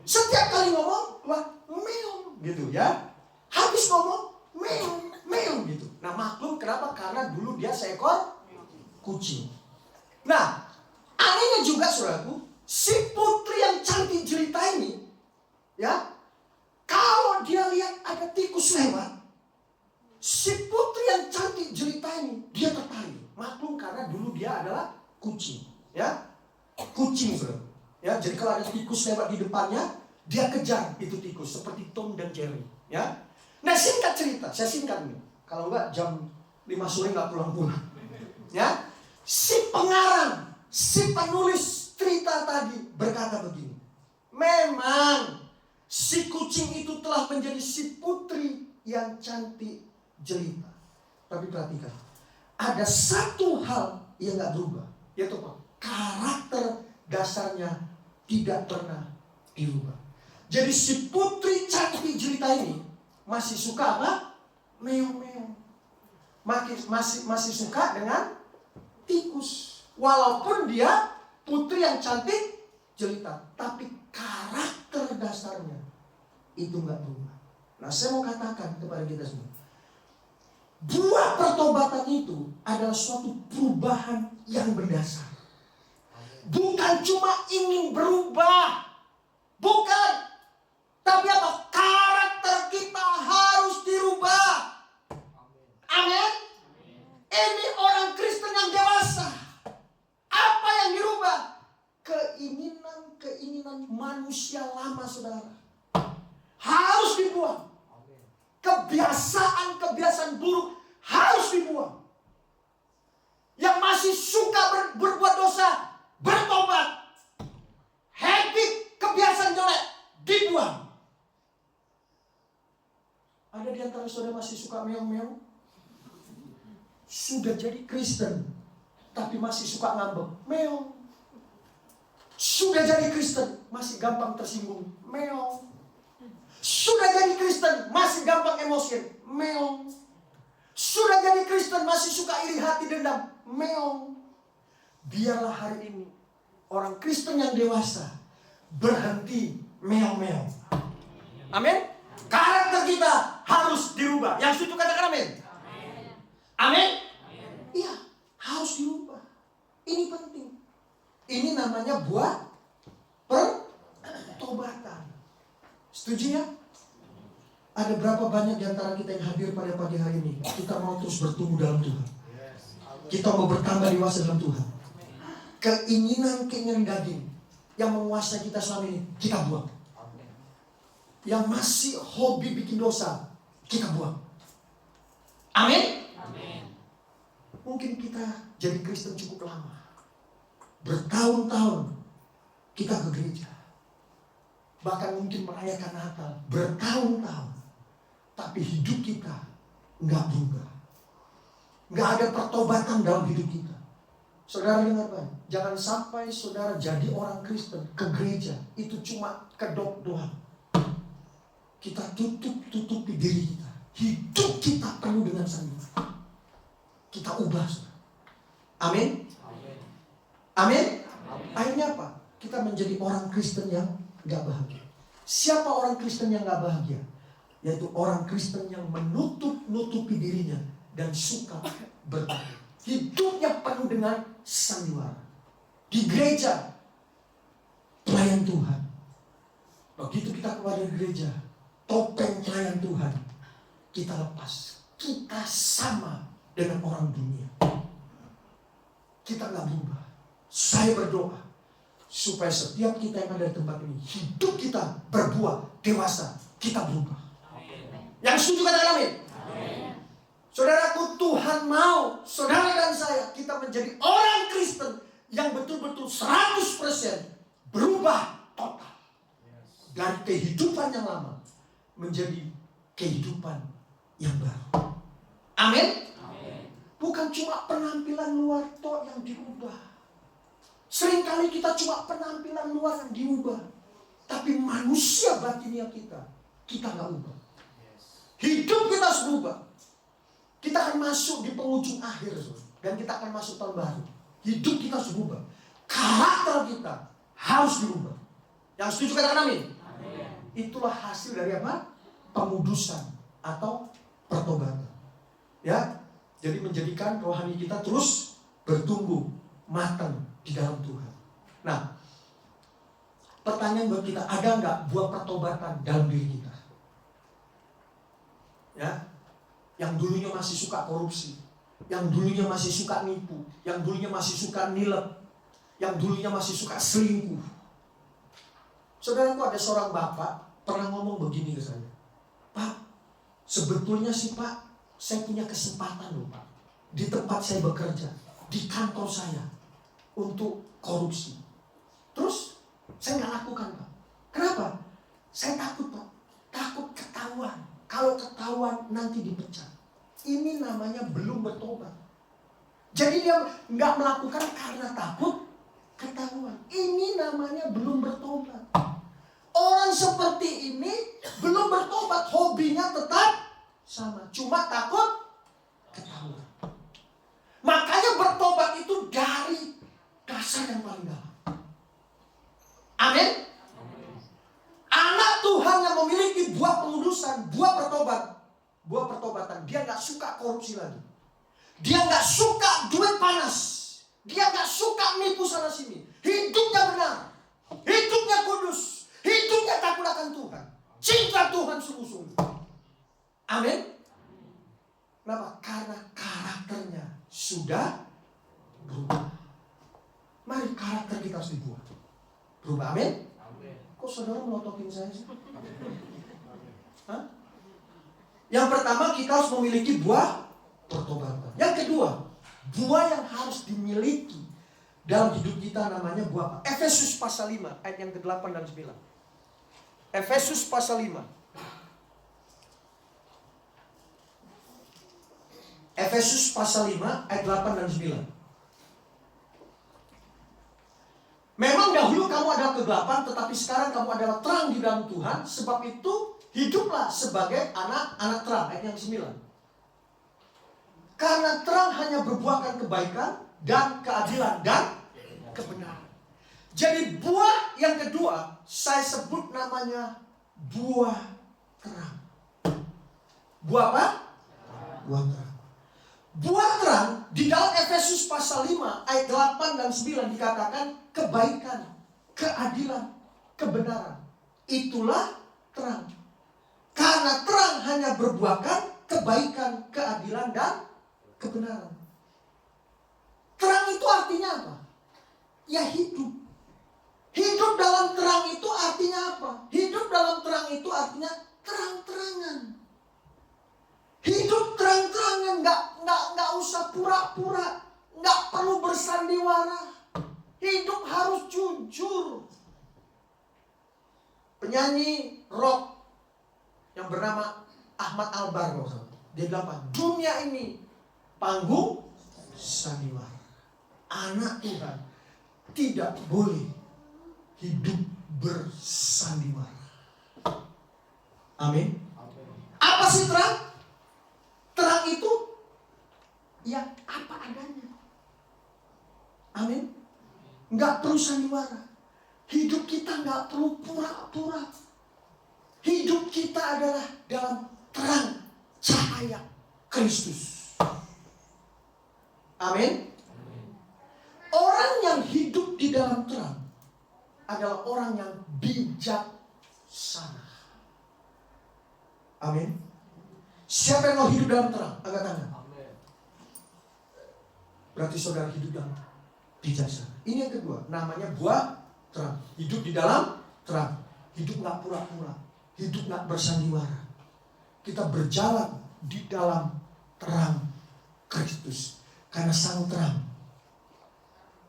Setiap kali ngomong keluar meong gitu ya. Habis ngomong meong gitu. Nah, maklum kenapa? Karena dulu dia seekor kucing. Nah, anehnya juga saudaraku, si putri yang cantik jelita ini, ya, kalau dia lihat ada tikus lewat, si putri yang cantik jelita ini, dia tertarik. Maklum karena dia adalah kucing. Ya, kucing saudara. Ya, jadi kalau ada tikus lewat di depannya, dia kejar itu tikus seperti Tom dan Jerry. Ya, nah singkat cerita, saya singkat nih. Kalau enggak jam 5 sore nggak pulang-pulang. Ya, si pengarang, si penulis cerita tadi berkata begini. Memang si kucing itu telah menjadi si putri yang cantik jelita. Tapi perhatikan, ada satu hal yang nggak berubah, yaitu apa? Karakter dasarnya tidak pernah dirubah. Jadi si putri cantik jelita ini masih suka apa? Meong-meong. Masih suka dengan tikus. Walaupun dia putri yang cantik jelita, tapi karakter dasarnya itu nggak berubah. Nah, saya mau katakan kepada kita semua, buah pertobatan itu adalah suatu perubahan yang berdasar. Bukan cuma ingin berubah, bukan, tapi apa? Karakter kita harus dirubah. Amin. Ini orang Kristen yang dewasa. Apa yang dirubah? Keinginan manusia lama, saudara, harus dibuang. Kebiasaan buruk harus dibuang. Yang masih suka berbuat dosa, bertobat. Habit kebiasaan jelek dibuang. Ada di antara saudara masih suka meong-meong? Sudah jadi Kristen, tapi masih suka ngambek, meong. Sudah jadi Kristen, masih gampang tersinggung, meong. Sudah jadi Kristen, masih gampang emosi, meong. Sudah jadi Kristen, masih suka iri hati, dendam, meong. Biarlah hari ini orang Kristen yang dewasa berhenti meong-meong. Amin. Karakter kita harus dirubah. Yang setuju katakan amin. Amin. Iya, harus dirubah. Ini penting. Ini namanya buah pertobatan. Setuju ya? Ada berapa banyak di antara kita yang hadir pada pagi hari ini? Kita mau terus bertumbuh dalam Tuhan. Kita mau bertambah dewasa dalam Tuhan. Keinginan daging yang menguasai kita selama ini, kita buang. Yang masih hobi bikin dosa, kita buang. Amin. Mungkin kita jadi Kristen cukup lama, bertahun-tahun kita ke gereja, bahkan mungkin merayakan Natal bertahun-tahun, tapi hidup kita nggak berubah, nggak ada pertobatan dalam hidup kita. Saudara dengar baik, jangan sampai saudara jadi orang Kristen ke gereja itu cuma kedok doang. Kita tutupi diri kita, hidup kita penuh dengan sandiwara. Kita ubah, saudara. Amin. Amin. Akhirnya apa? Kita menjadi orang Kristen yang gak bahagia. Siapa orang Kristen yang gak bahagia? Yaitu orang Kristen yang menutupi dirinya dan suka bertanya. Hidupnya penuh dengan sandiwara. Di gereja, pelayan Tuhan. Begitu kita keluar dari gereja, topeng pelayan Tuhan kita lepas. Kita sama dengan orang dunia. Kita gak berubah. Saya berdoa supaya setiap kita yang ada di tempat ini, hidup kita berbuah dewasa, kita berubah. Yang setuju katakan amin. Saudaraku, Tuhan mau saudara dan saya kita menjadi orang Kristen yang betul-betul 100% berubah total. Dari kehidupan yang lama menjadi kehidupan yang baru. Amin. Bukan cuma penampilan luar toh yang diubah. Seringkali kita cuma penampilan luar yang diubah, tapi manusia batinnya kita nggak ubah. Hidup kita harus berubah. Kita akan masuk di penghujung akhir, dan kita akan masuk tahun baru. Hidup kita harus berubah. Karakter kita harus dirubah. Yang setuju katakan amin. Itulah hasil dari apa? Pengudusan atau pertobatan. Ya, jadi menjadikan rohani kita terus bertumbuh matang di dalam Tuhan. Nah, pertanyaan buat kita, ada nggak buah pertobatan dalam diri kita? Ya, yang dulunya masih suka korupsi, Yang dulunya masih suka nipu, yang dulunya masih suka nilep, yang dulunya masih suka selingkuh. Saudaraku, ada seorang bapak pernah ngomong begini ke saya. Pak, sebetulnya sih Pak, saya punya kesempatan loh Pak, di tempat saya bekerja, di kantor saya, untuk korupsi. Terus saya nggak lakukan Pak. Kenapa? Saya takut Pak. Takut ketahuan. Kalau ketahuan nanti dipecat. Ini namanya belum bertobat. Jadi dia nggak melakukan karena takut ketahuan. Ini namanya belum bertobat. Orang seperti ini belum bertobat. Hobinya tetap sama. Cuma takut ketahuan. Makanya bertobat itu dari dasar yang paling dalam. Amin. Anak Tuhan yang memiliki buah pengudusan, buah pertobatan, dia gak suka korupsi lagi. Dia gak suka duit panas. Dia gak suka nipu sana sini. Hidupnya benar, hidupnya kudus, hidupnya takut akan Tuhan, cinta Tuhan sungguh-sungguh. Amin. Kenapa? Karena karakternya sudah berubah. Mari karakter kita harus dibuat. Berubah, amin. Kok saudara melotokin saya sih? Hah? Yang pertama, kita harus memiliki buah pertobatan. Yang kedua, buah yang harus dimiliki dalam hidup kita namanya buah apa? Efesus pasal 5 ayat yang ke-8 dan 9. Efesus pasal 5. Efesus pasal 5 ayat 8 dan 9. Memang dahulu kamu adalah kegelapan, tetapi sekarang kamu adalah terang di dalam Tuhan. Sebab itu hiduplah sebagai anak-anak terang. Ayat yang 9. Karena terang hanya berbuahkan kebaikan dan keadilan dan kebenaran. Jadi buah yang kedua saya sebut namanya buah terang. Buah apa? Buah terang. Buah terang di dalam Efesus pasal 5 ayat 8 dan 9 dikatakan kebaikan, keadilan, kebenaran. Itulah terang. Karena terang hanya berbuahkan kebaikan, keadilan, dan kebenaran. Terang itu artinya apa? Ya hidup. Hidup dalam terang itu artinya apa? Hidup dalam terang itu artinya terang-terangan. Hidup terang-terangan, nggak usah pura-pura, nggak perlu bersandiwara. Hidup harus jujur. Penyanyi rock yang bernama Ahmad Albar, dia bilang apa? Dunia ini panggung sandiwara. Anak Tuhan tidak boleh hidup bersandiwara. Amin. Apa sih terang? Terang itu ya apa adanya. Amin. Nggak perlu sandiwara. Hidup kita nggak perlu pura-pura. Hidup kita adalah dalam terang cahaya Kristus. Amin. Orang yang hidup di dalam terang adalah orang yang bijaksana. Amin. Siapa yang mau hidup dalam terang? Angkat tangan. Berarti saudara hidup dalam bijaksana. Ini yang kedua, namanya buah terang. Hidup di dalam terang. Hidup gak pura-pura. Hidup gak bersandiwara. Kita berjalan di dalam terang Kristus. Karena sang terang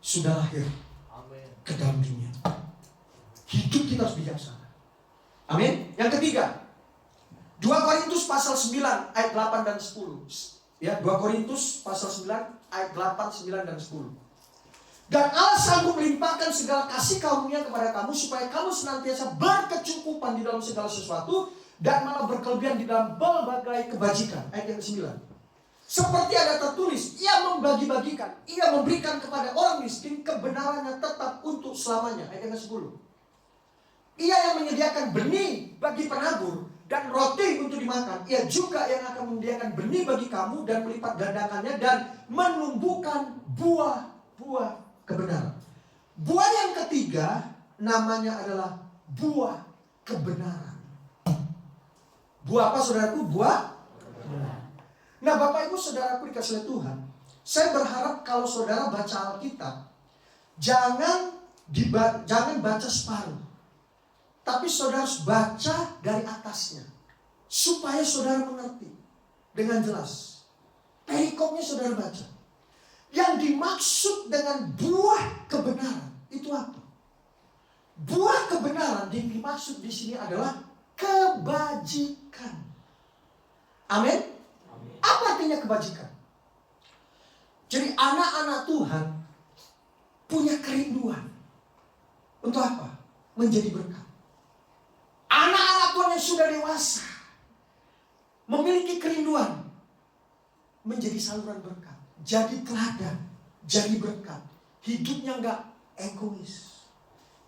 sudah lahir ke dalam dunia. Hidup kita harus bijaksana. Amin. Yang ketiga, 2 Korintus pasal 9 ayat 8 dan 10. Ya, 2 Korintus pasal 9 ayat 8, 9 dan 10. Dan Allah sanggup melimpahkan segala kasih karunia kepada kamu supaya kamu senantiasa berkecukupan di dalam segala sesuatu dan malah berkelebihan di dalam berbagai kebajikan. Ayat yang ke-9. Seperti ada tertulis, ia membagi-bagikan, ia memberikan kepada orang miskin, kebenarannya tetap untuk selamanya. Ayat yang ke-10. Ia yang menyediakan benih bagi penabur dan roti untuk dimakan. Ia juga yang akan menyediakan benih bagi kamu dan melipat gandakannya dan menumbuhkan buah-buah kebenaran. Buah yang ketiga namanya adalah buah kebenaran. Buah apa saudaraku? Buah kebenaran. Nah, Bapak Ibu Saudaraku dikasih oleh Tuhan, saya berharap kalau saudara baca Alkitab, jangan baca separuh, tapi saudara harus baca dari atasnya, supaya saudara mengerti dengan jelas. Perikopnya saudara baca. Yang dimaksud dengan buah kebenaran itu apa? Buah kebenaran yang dimaksud di sini adalah kebajikan. Amin. Apa artinya kebajikan? Jadi anak-anak Tuhan punya kerinduan untuk apa? Menjadi berkat. Anak-anak Tuhan yang sudah dewasa memiliki kerinduan menjadi saluran berkat, jadi teladan, jadi berkat. Hidupnya enggak egois.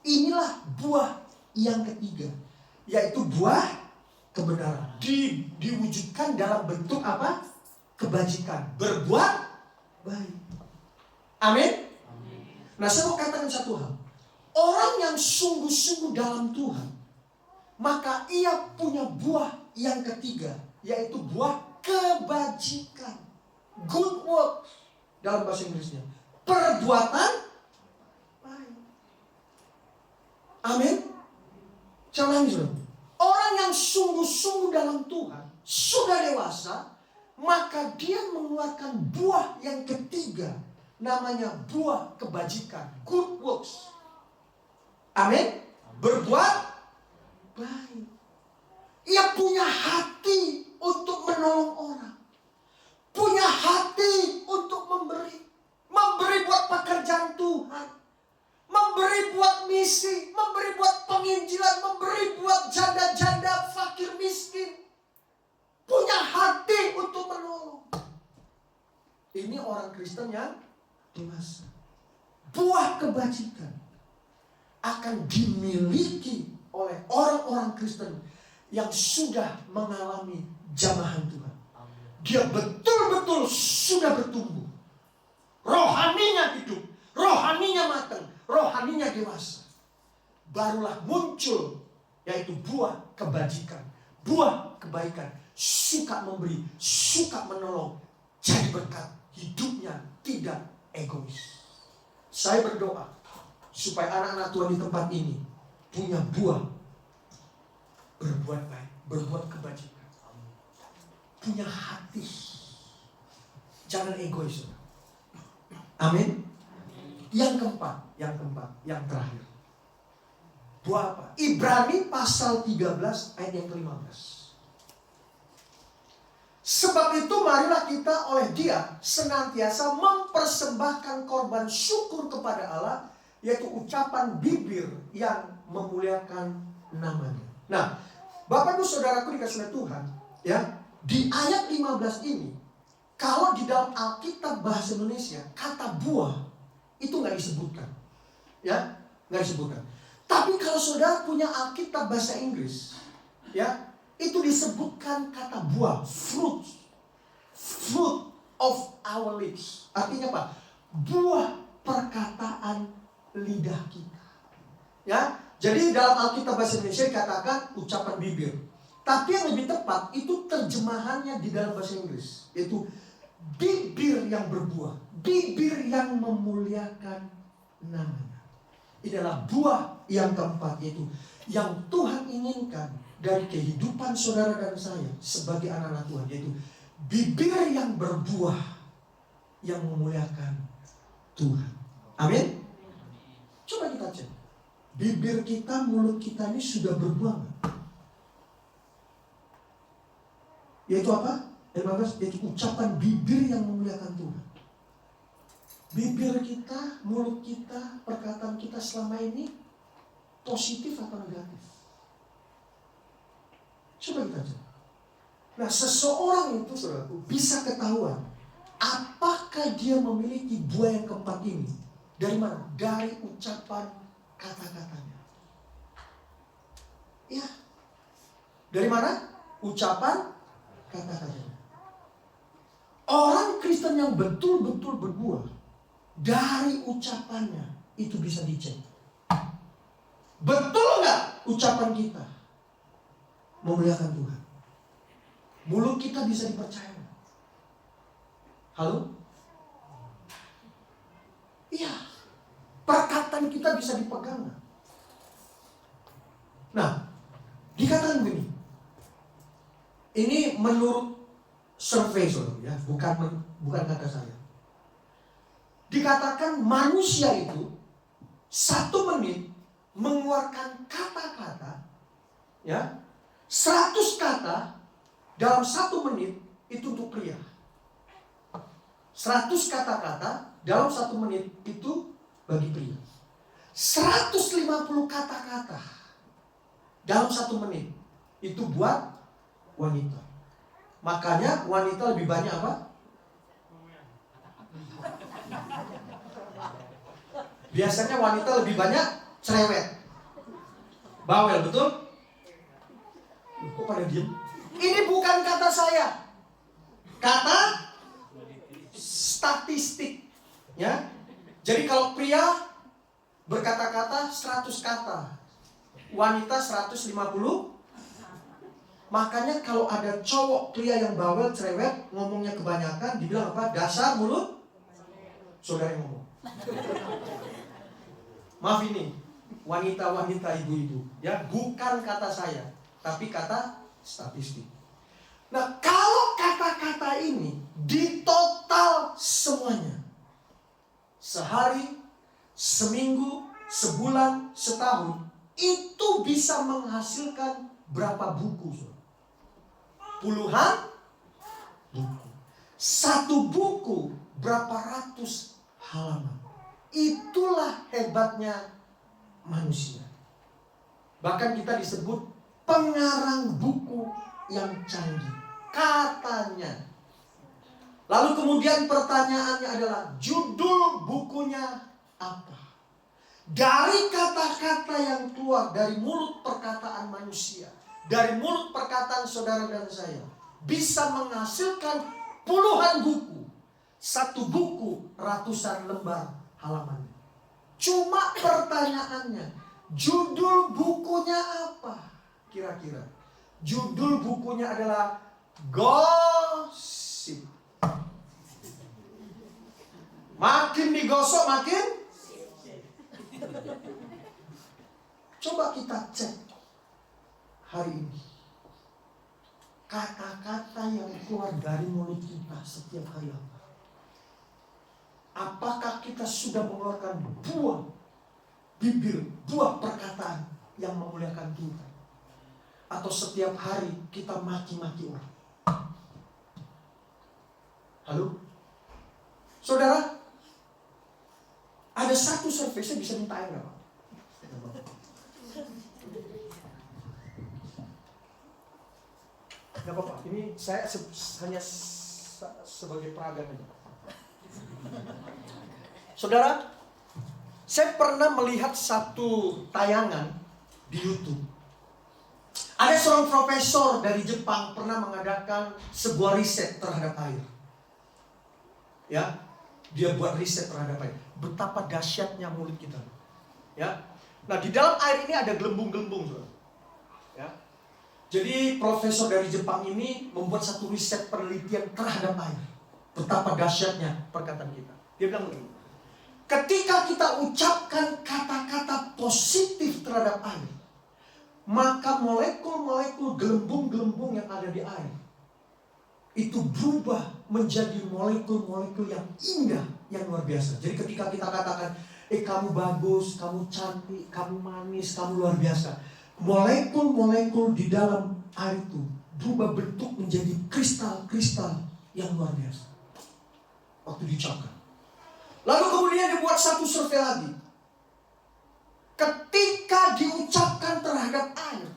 Inilah buah yang ketiga, yaitu buah kebenaran. Diwujudkan dalam bentuk apa? Kebajikan, berbuat baik. Amin. Nah, saya mau katakan satu hal. Orang yang sungguh-sungguh dalam Tuhan, maka ia punya buah yang ketiga, yaitu buah kebajikan. Good work dalam bahasa Inggrisnya. Perbuatan baik. Amin. Saya ulangi, saudara. Orang yang sungguh-sungguh dalam Tuhan, sudah dewasa, maka dia mengeluarkan buah yang ketiga, namanya buah kebajikan, good works. Amin. Berbuat baik. Ia punya hati untuk menolong orang, punya hati untuk memberi buat pekerjaan Tuhan, memberi buat misi, memberi buat penginjilan, memberi buat janda-janda, fakir miskin. Punya hati untuk menolong. Ini orang Kristen yang dewasa. Buah kebajikan akan dimiliki oleh orang-orang Kristen yang sudah mengalami jamahan Tuhan. Dia betul-betul sudah bertumbuh. Rohaninya hidup, rohaninya matang, rohaninya dewasa. Barulah muncul yaitu buah kebajikan, buah kebaikan, suka memberi, suka menolong, jadi berkat. Hidupnya tidak egois. Saya berdoa supaya anak-anak Tuhan di tempat ini punya buah berbuat baik, berbuat kebajikan, punya hati, jangan egois. Amin. Yang keempat, yang terakhir. Buah apa? Ibrani pasal 13 ayat yang ke-15. Sebab itu marilah kita oleh Dia senantiasa mempersembahkan korban syukur kepada Allah, yaitu ucapan bibir yang memuliakan namanya. Nah, Bapak Ibu Saudaraku dikasih oleh Tuhan, ya, di ayat 15 ini, kalau di dalam Alkitab bahasa Indonesia kata buah itu nggak disebutkan, ya, nggak disebutkan. Tapi kalau saudara punya Alkitab bahasa Inggris, ya, itu disebutkan kata buah, fruit of our lips. Artinya apa? Buah perkataan lidah kita. Ya, jadi dalam Alkitab bahasa Indonesia dikatakan ucapan bibir. Tapi yang lebih tepat itu terjemahannya di dalam bahasa Inggris, yaitu bibir yang berbuah, bibir yang memuliakan namanya. Ini adalah buah yang keempat, yaitu yang Tuhan inginkan dari kehidupan saudara dan saya sebagai anak-anak Tuhan, yaitu bibir yang berbuah yang memuliakan Tuhan. Amin. Coba kita cek, bibir kita, mulut kita ini sudah berbuah nggak? Yaitu apa? 15, yaitu ucapan bibir yang memuliakan Tuhan. Bibir kita, mulut kita, perkataan kita selama ini positif atau negatif? Coba kita cek. Nah, seseorang itu, saudaraku, bisa ketahuan apakah dia memiliki buah yang keempat ini. Dari mana? Dari ucapan kata-katanya. Ya. Dari mana? Ucapan kata-katanya. Orang Kristen yang betul-betul berbuah, dari ucapannya itu bisa dicek. Betul nggak ucapan kita memuliakan Tuhan? Mulut kita bisa dipercaya. Halo? Iya. Perkataan kita bisa dipegang. Nah, dikatakan begini. Ini menurut survei, ya, bukan kata saya. Dikatakan manusia itu 1 menit mengeluarkan kata-kata, ya, 100 kata dalam 1 menit itu untuk pria. 100 kata-kata dalam 1 menit itu bagi pria. 150 kata-kata dalam 1 menit itu buat wanita. Makanya wanita lebih banyak apa? Biasanya wanita lebih banyak cerewet, bawel, betul? Kok pada diem? Ini bukan kata saya, kata statistik, ya. Jadi kalau pria berkata-kata 100 kata, wanita 150. Makanya kalau ada cowok pria yang bawel, cerewet, ngomongnya kebanyakan, dibilang apa? Dasar mulut. Saudara yang ngomong. Maaf ini, wanita-wanita, ibu-ibu, ya, bukan kata saya, tapi kata statistik. Nah, kalau kata-kata ini ditotal semuanya, sehari, seminggu, sebulan, setahun, itu bisa menghasilkan berapa buku? Puluhan buku. 1 buku berapa ratus halaman. Itulah hebatnya manusia. Bahkan kita disebut pengarang buku yang canggih, katanya. Lalu kemudian pertanyaannya adalah, judul bukunya apa? Dari kata-kata yang keluar dari mulut perkataan manusia, dari mulut perkataan saudara dan saya, bisa menghasilkan puluhan buku. 1 buku ratusan lembar halaman. Cuma pertanyaannya, judul bukunya apa? Kira-kira judul bukunya adalah gosip. Makin digosok makin. Coba kita cek hari ini, kata-kata yang keluar dari mulut kita setiap hari apa? Apakah kita sudah mengeluarkan buah bibir, buah perkataan yang memuliakan kita? Atau setiap hari kita maki-maki orang? Halo? Saudara, ada 1 survei, saya bisa minta air nggak, Pak? Gak apa-apa, ini saya hanya sebagai peragaan aja. Saudara, saya pernah melihat 1 tayangan di YouTube. Ada seorang profesor dari Jepang pernah mengadakan sebuah riset terhadap air. Ya, dia buat riset terhadap air. Betapa dahsyatnya mulut kita. Ya, nah di dalam air ini ada gelembung-gelembung, saudara. Ya, jadi profesor dari Jepang ini membuat 1 riset penelitian terhadap air. Betapa dahsyatnya perkataan kita. Dia bilang begini, ketika kita ucapkan kata-kata positif terhadap air, maka molekul-molekul gelembung-gelembung yang ada di air itu berubah menjadi molekul-molekul yang indah, yang luar biasa. Jadi ketika kita katakan, kamu bagus, kamu cantik, kamu manis, kamu luar biasa, molekul-molekul di dalam air itu berubah bentuk menjadi kristal-kristal yang luar biasa waktu diucapkan. Lalu kemudian dibuat 1 survei lagi. Ketika diucapkan terhadap air,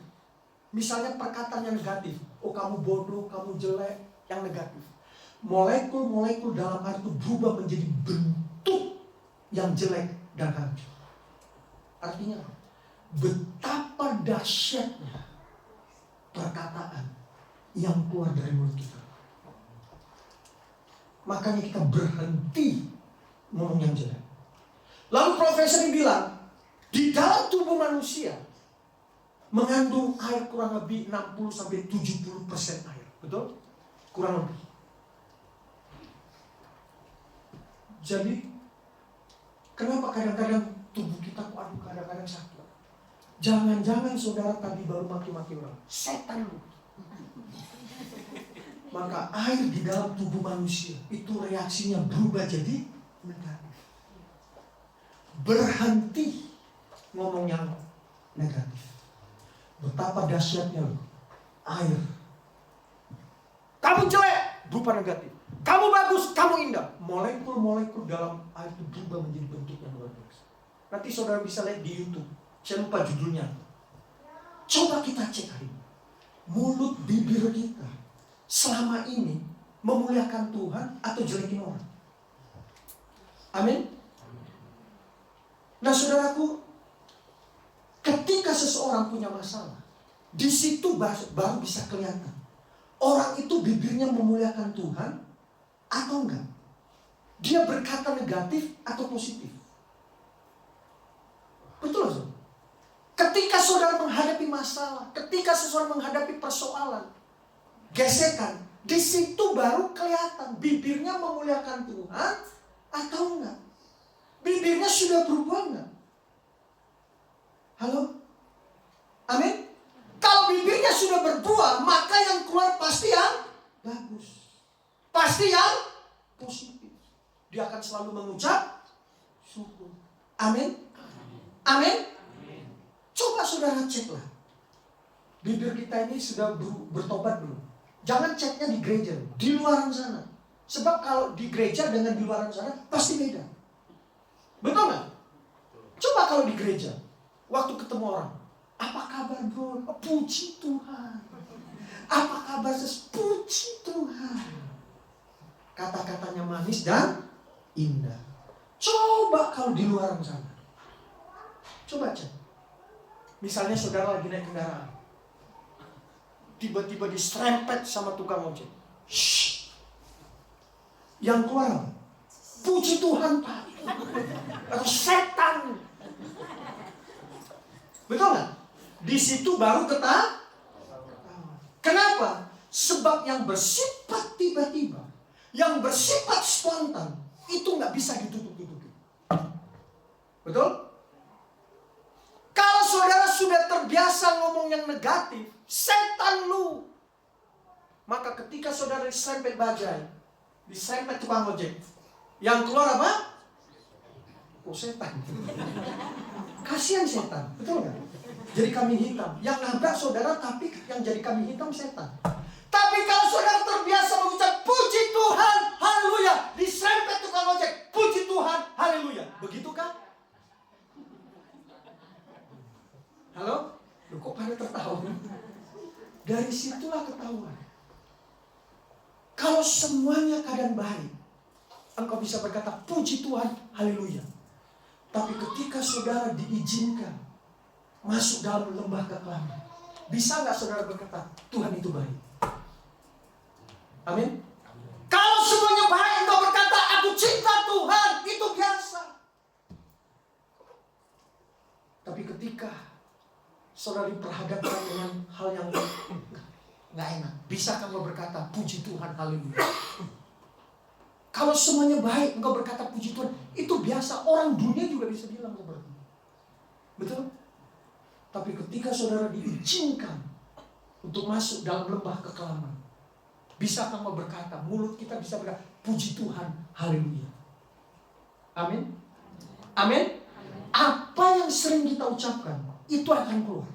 misalnya perkataan yang negatif, oh kamu bodoh, kamu jelek, yang negatif, molekul-molekul dalam air itu berubah menjadi bentuk yang jelek dan hancur. Artinya betapa dahsyatnya perkataan yang keluar dari mulut kita. Makanya kita berhenti ngomong yang jelek. Lalu profesor ini bilang, di dalam tubuh manusia mengandung air kurang lebih 60-70% air. Betul? Kurang lebih. Jadi kenapa kadang-kadang tubuh kita kok kadang-kadang sakit? Jangan-jangan saudara tadi baru maki-maki orang. Setan lu. Maka air di dalam tubuh manusia itu reaksinya berubah jadi negatif. Berhenti ngomong yang negatif. Betapa dahsyatnya loh. Air. Kamu jelek, berupa negatif. Kamu bagus, kamu indah. Molekul-molekul dalam air itu berubah menjadi bentuk yang luar biasa. Nanti saudara bisa lihat di YouTube. Saya lupa judulnya. Coba kita cek hari ini. Mulut bibir kita selama ini memuliakan Tuhan atau jelekin orang? Amin. Nah saudaraku, ketika seseorang punya masalah, di situ baru bisa kelihatan orang itu bibirnya memuliakan Tuhan atau enggak. Dia berkata negatif atau positif. Betul saudara? Ketika saudara menghadapi masalah, ketika seseorang menghadapi persoalan, gesekan, di situ baru kelihatan bibirnya memuliakan Tuhan atau enggak. Bibirnya sudah berubah enggak? Halo? Amin? Kalau bibirnya sudah berbuah, maka yang keluar pasti yang bagus. Pasti yang positif. Dia akan selalu mengucap syukur. Amin? Amin? Coba saudara ceklah. Bibir kita ini sudah bertobat belum? Jangan ceknya di gereja, di luar sana. Sebab kalau di gereja dengan di luar sana pasti beda. Betul nggak? Coba kalau di gereja, waktu ketemu orang, apa kabar bro? Puji Tuhan. Apa kabar sis? Puji Tuhan. Kata-katanya manis dan indah. Coba kalau di luar sana. Coba cek. Misalnya saudara lagi naik kendaraan, tiba-tiba diserempet sama tukang ojek. Shh. Yang keluar apa? Puji Tuhan Pak. Atau setan. Betul nggak? Di situ baru ketawa. Kenapa? Sebab yang bersifat tiba-tiba, yang bersifat spontan, itu nggak bisa ditutup-tutupi. Betul? Kalau saudara sudah terbiasa ngomong yang negatif, setan lu. Maka ketika saudara diserempet bajai, diserempet tukang ojek, yang keluar apa? Oh setan. Kasihan setan, betul nggak? Jadi kambing hitam. Yang nabrak saudara tapi yang jadi kambing hitam setan. Tapi kalau saudara terbiasa mengucap puji Tuhan, haleluya, diserempet tukang ojek, puji Tuhan, haleluya. Begitukah? Halo? Loh, kok pada tertawa? Dari situlah ketahuan. Kalau semuanya keadaan baik, engkau bisa berkata puji Tuhan, haleluya. Tapi ketika saudara diizinkan masuk dalam lembah kekelaman, bisa nggak saudara berkata Tuhan itu baik? Amin. Kalau semuanya baik, engkau berkata aku cinta Tuhan, itu biasa. Tapi ketika saudara diperhadapkan dengan hal yang nggak enak, bisa engkau berkata puji Tuhan, haleluya. Kalau semuanya baik, engkau berkata puji Tuhan, itu biasa. Orang dunia juga bisa bilang seperti itu. Betul? Tapi ketika saudara diizinkan untuk masuk dalam lembah kekelaman, bisa kamu berkata, mulut kita bisa berkata, puji Tuhan, haleluya. Amin? Amin? Apa yang sering kita ucapkan, itu akan keluar.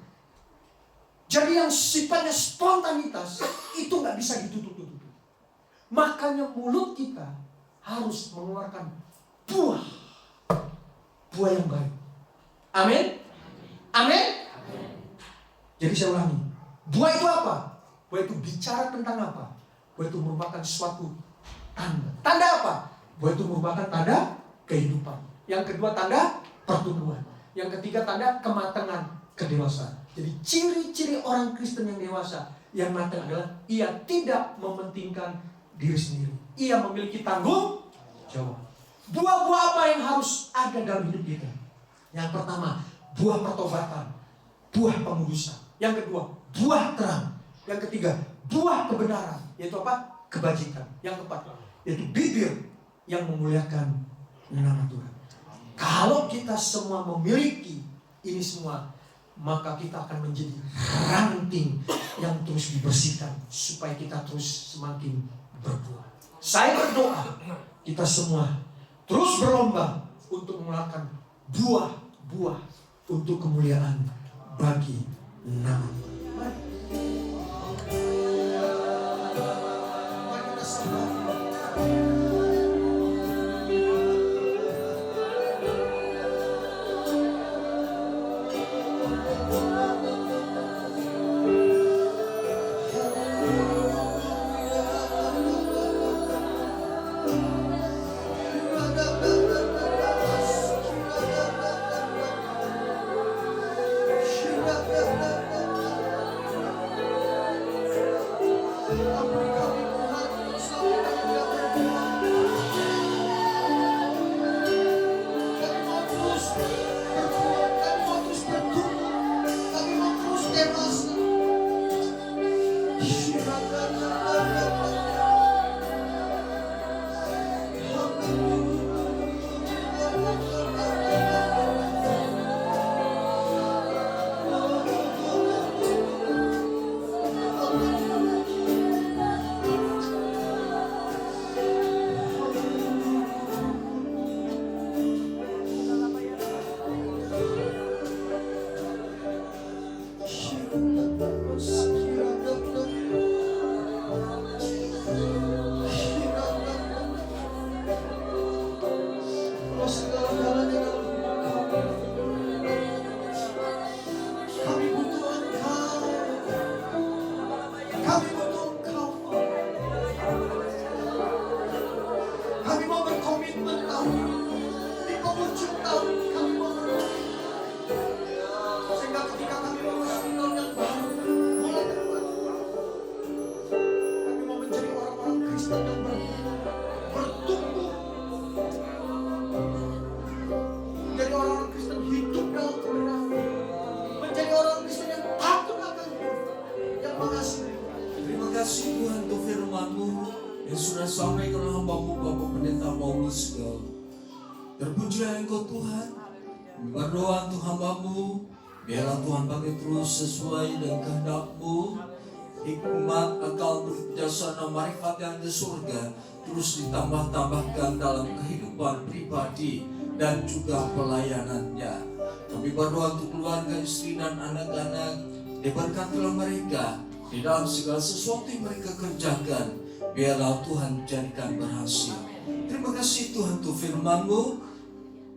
Jadi yang sifatnya spontanitas, itu gak bisa ditutup-tutupi. Makanya mulut kita harus mengeluarkan buah yang baik. Amin? Amin? Jadi saya ulangi, buah itu apa? Buah itu bicara tentang apa? Buah itu merupakan suatu tanda. Tanda apa? Buah itu merupakan tanda kehidupan. Yang kedua tanda pertumbuhan. Yang ketiga tanda kematangan, kedewasaan. Jadi ciri-ciri orang Kristen yang dewasa, yang matang adalah ia tidak mementingkan diri sendiri. Ia memiliki tanggung jawab. Buah-buah apa yang harus ada dalam hidup kita? Yang pertama, buah pertobatan, buah pengudusan. Yang kedua, buah terang. Yang ketiga, buah kebenaran. Yaitu apa? Kebajikan. Yang keempat, yaitu bibir yang memuliakan nama Tuhan. Kalau kita semua memiliki ini semua, maka kita akan menjadi ranting yang terus dibersihkan supaya kita terus semakin berbuah. Saya berdoa kita semua terus berlomba untuk mengeluarkan buah-buah untuk kemuliaan bagi nama Tuhan. Mari kita sembah. Terpujilah Engkau Tuhan. Berdoa untuk hamba-Mu, biarlah Tuhan pakai terus sesuai dengan kehendak-Mu. Hikmat, akal, bijaksana, marifat yang di surga terus ditambah-tambahkan dalam kehidupan pribadi dan juga pelayanannya. Kami berdoa untuk keluarga, istri dan anak-anak, diberkatilah mereka di dalam segala sesuatu yang mereka kerjakan. Biarlah Tuhan jadikan berhasil. Terima kasih Tuhan untuk firman-Mu.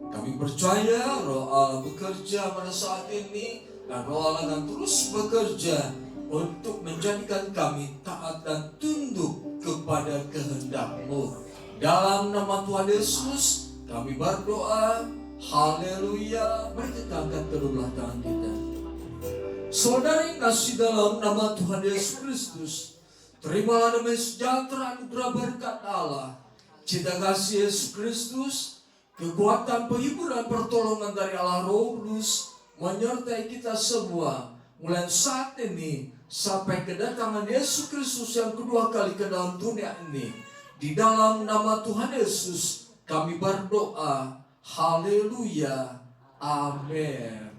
Kami percaya Roh Allah bekerja pada saat ini, dan Roh Allah akan terus bekerja untuk menjadikan kami taat dan tunduk kepada kehendak-Mu. Dalam nama Tuhan Yesus kami berdoa. Haleluya. Mari kita angkat kedua tangan kita. Saudari kasih dalam nama Tuhan Yesus Kristus, terimalah damai sejahtera anugerah berkat Allah, cinta kasih Yesus Kristus, kekuatan penghiburan pertolongan dari Allah Roh Kudus menyertai kita semua mulai saat ini sampai kedatangan Yesus Kristus yang kedua kali ke dalam dunia ini. Di dalam nama Tuhan Yesus kami berdoa. Haleluya. Amin.